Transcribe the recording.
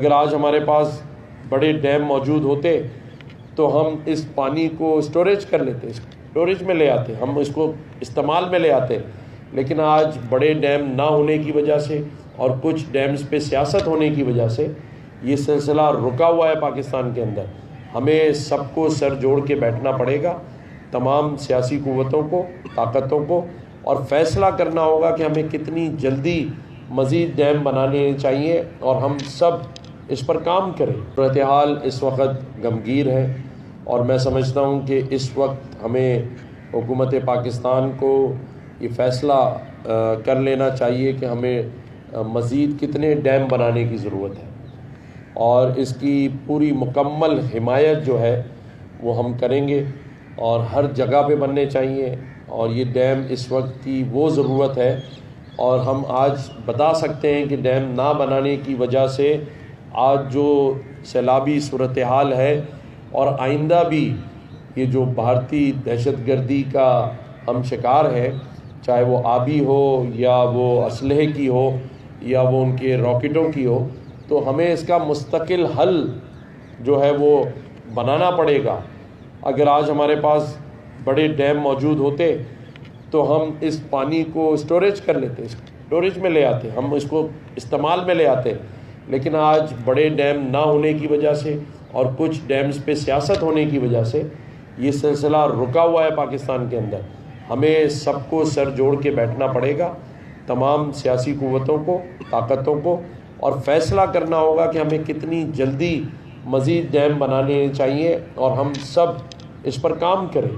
اگر آج ہمارے پاس بڑے ڈیم موجود ہوتے تو ہم اس پانی کو اسٹوریج کر لیتے، اسٹوریج میں لے آتے، ہم اس کو استعمال میں لے آتے، لیکن آج بڑے ڈیم نہ ہونے کی وجہ سے اور کچھ ڈیمز پہ سیاست ہونے کی وجہ سے یہ سلسلہ رکا ہوا ہے پاکستان کے اندر۔ ہمیں سب کو سر جوڑ کے بیٹھنا پڑے گا، تمام سیاسی قوتوں کو، طاقتوں کو، اور فیصلہ کرنا ہوگا کہ ہمیں کتنی جلدی مزید ڈیم بنانے چاہیے اور ہم سب اس پر کام کریں۔ صورتحال اس وقت غمگین ہے اور میں سمجھتا ہوں کہ اس وقت ہمیں حکومت پاکستان کو یہ فیصلہ کر لینا چاہیے کہ ہمیں مزید کتنے ڈیم بنانے کی ضرورت ہے، اور اس کی پوری مکمل حمایت جو ہے وہ ہم کریں گے، اور ہر جگہ پہ بننے چاہیے، اور یہ ڈیم اس وقت کی وہ ضرورت ہے۔ اور ہم آج بتا سکتے ہیں کہ ڈیم نہ بنانے کی وجہ سے آج جو سیلابی صورتحال ہے اور آئندہ بھی یہ جو بھارتی دہشت گردی کا ہم شکار ہیں، چاہے وہ آبی ہو یا وہ اسلحے کی ہو یا وہ ان کے راکٹوں کی ہو، تو ہمیں اس کا مستقل حل جو ہے وہ بنانا پڑے گا۔ اگر آج ہمارے پاس بڑے ڈیم موجود ہوتے تو ہم اس پانی کو اسٹوریج کر لیتے، اسٹوریج میں لے آتے، ہم اس کو استعمال میں لے آتے، لیکن آج بڑے ڈیم نہ ہونے کی وجہ سے اور کچھ ڈیمز پہ سیاست ہونے کی وجہ سے یہ سلسلہ رکا ہوا ہے پاکستان کے اندر۔ ہمیں سب کو سر جوڑ کے بیٹھنا پڑے گا، تمام سیاسی قوتوں کو، طاقتوں کو، اور فیصلہ کرنا ہوگا کہ ہمیں کتنی جلدی مزید ڈیم بنانے چاہیے اور ہم سب اس پر کام کریں۔